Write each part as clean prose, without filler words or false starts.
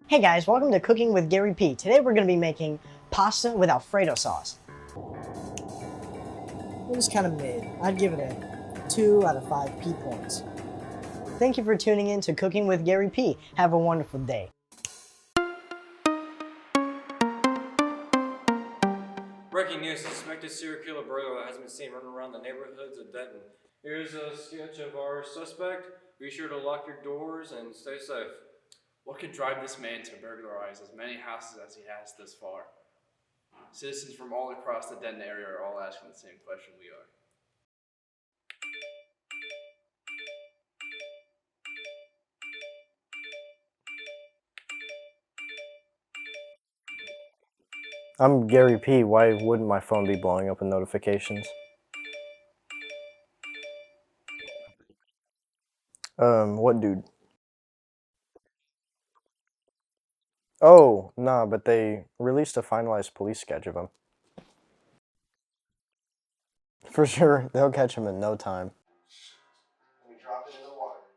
Hey guys, welcome to Cooking with Gary P. Today we're going to be making pasta with Alfredo sauce. It was kind of mid. I'd give it a 2 out of 5 P points. Thank you for tuning in to Cooking with Gary P. Have a wonderful day. Breaking news, a suspected serial killer burglar has been seen running around the neighborhoods of Denton. Here's a sketch of our suspect. Be sure to lock your doors and stay safe. What could drive this man to burglarize as many houses as he has thus far? Citizens from all across the Denton area are all asking the same question we are. I'm Gary P. Why wouldn't my phone be blowing up with notifications? What dude? Oh, nah, but they released a finalized police sketch of him. For sure, they'll catch him in no time. We drop it in the water.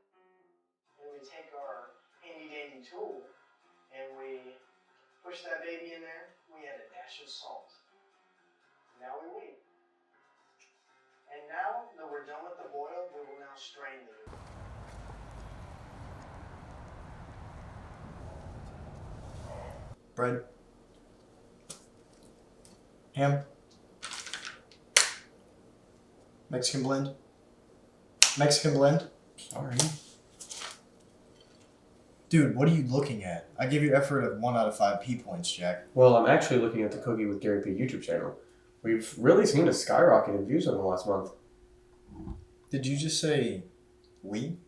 And we take our handy dandy tool and we push that baby in there. We add a dash of salt. Now we wait. And now that we're done with the boil, we will now strain the noodle. Bread. Ham. Mexican blend. Mexican blend. Sorry. Dude, what are you looking at? I give you effort of 1 out of 5 P points, Jack. Well, I'm actually looking at the Cookie with Gary P YouTube channel. We've really seen a skyrocket in views over the last month. Did you just say we?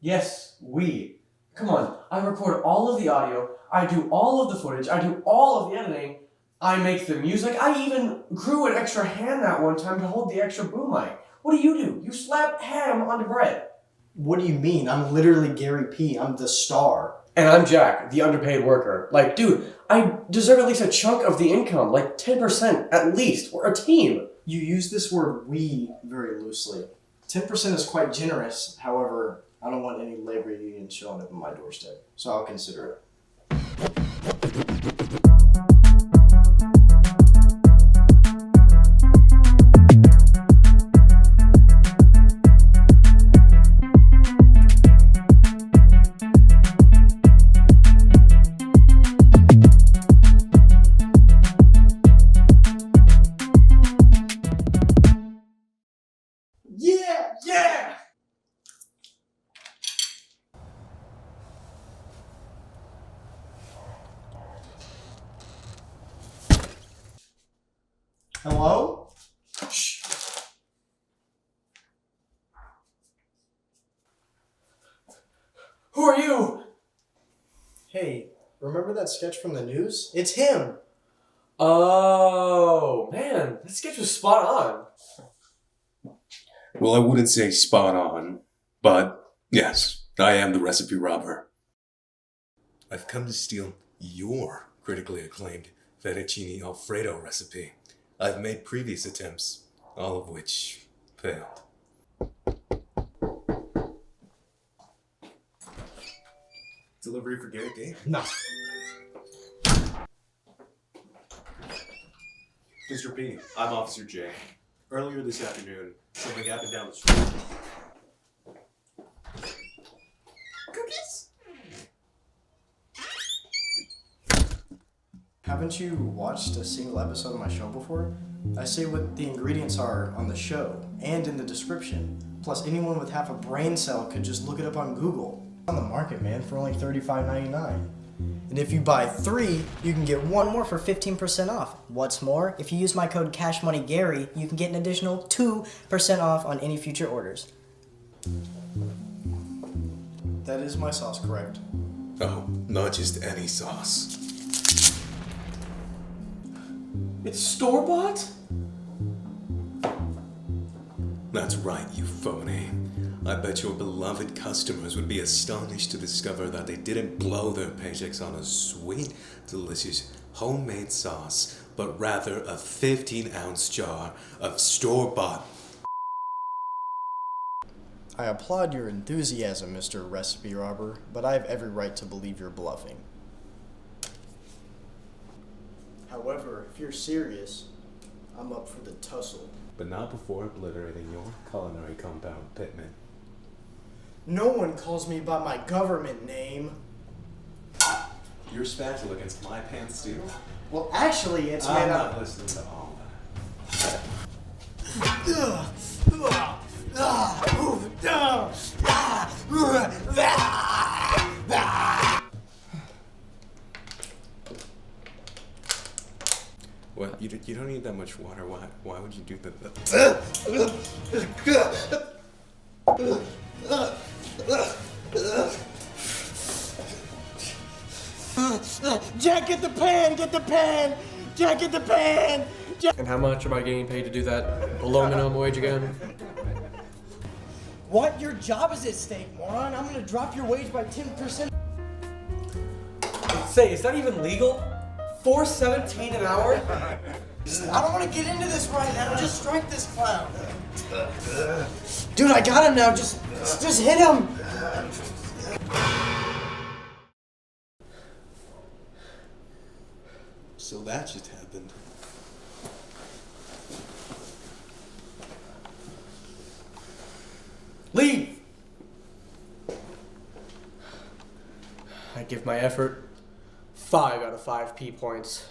Yes, we. Come on, I record all of the audio, I do all of the footage, I do all of the editing, I make the music, I even grew an extra hand that one time to hold the extra boom mic. What do? You slap ham onto bread. What do you mean? I'm literally Gary P. I'm the star. And I'm Jack, the underpaid worker. Like, dude, I deserve at least a chunk of the income, like 10% at least. We're a team. You use this word we very loosely. 10% is quite generous, however, I don't want any labor union showing up on my doorstep, so I'll consider it. Yeah! Hello? Shh. Who are you? Hey, remember that sketch from the news? It's him! Oh, man, that sketch was spot on. Well, I wouldn't say spot on, but yes, I am the recipe robber. I've come to steal your critically acclaimed fettuccine alfredo recipe. I've made previous attempts, all of which failed. Delivery for Gary P? No. Mr. P, I'm Officer J. Earlier this afternoon, something happened down the street. Cookies? Haven't you watched a single episode of my show before? I say what the ingredients are on the show and in the description. Plus, anyone with half a brain cell could just look it up on Google. It's on the market, man, for only $35.99. And if you buy 3, you can get 1 more for 15% off. What's more, if you use my code CashMoneyGary, you can get an additional 2% off on any future orders. That is my sauce, correct? Oh, not just any sauce. It's store-bought? That's right, you phony. I bet your beloved customers would be astonished to discover that they didn't blow their paychecks on a sweet, delicious, homemade sauce, but rather a 15-ounce jar of store-bought. I applaud your enthusiasm, Mr. Recipe Robber, but I have every right to believe you're bluffing. However, if you're serious, I'm up for the tussle. But not before obliterating your culinary compound, Pittman. No one calls me by my government name. Your spatula against my pan stew? Well, actually, it's I'm made not out. listening to all What? You don't need that much water. Why would you do that? Jack, get the pan! Get the pan! Jack, get the pan! And how much am I getting paid to do that? Below minimum wage again? What? Your job is at stake, moron. I'm gonna drop your wage by 10%. Say, is that even legal? $4.17 an hour? I don't want to get into this right now. Just strike this clown. Dude, I got him now. Just hit him. So that just happened. Leave! I give my effort 5 out of 5 P points.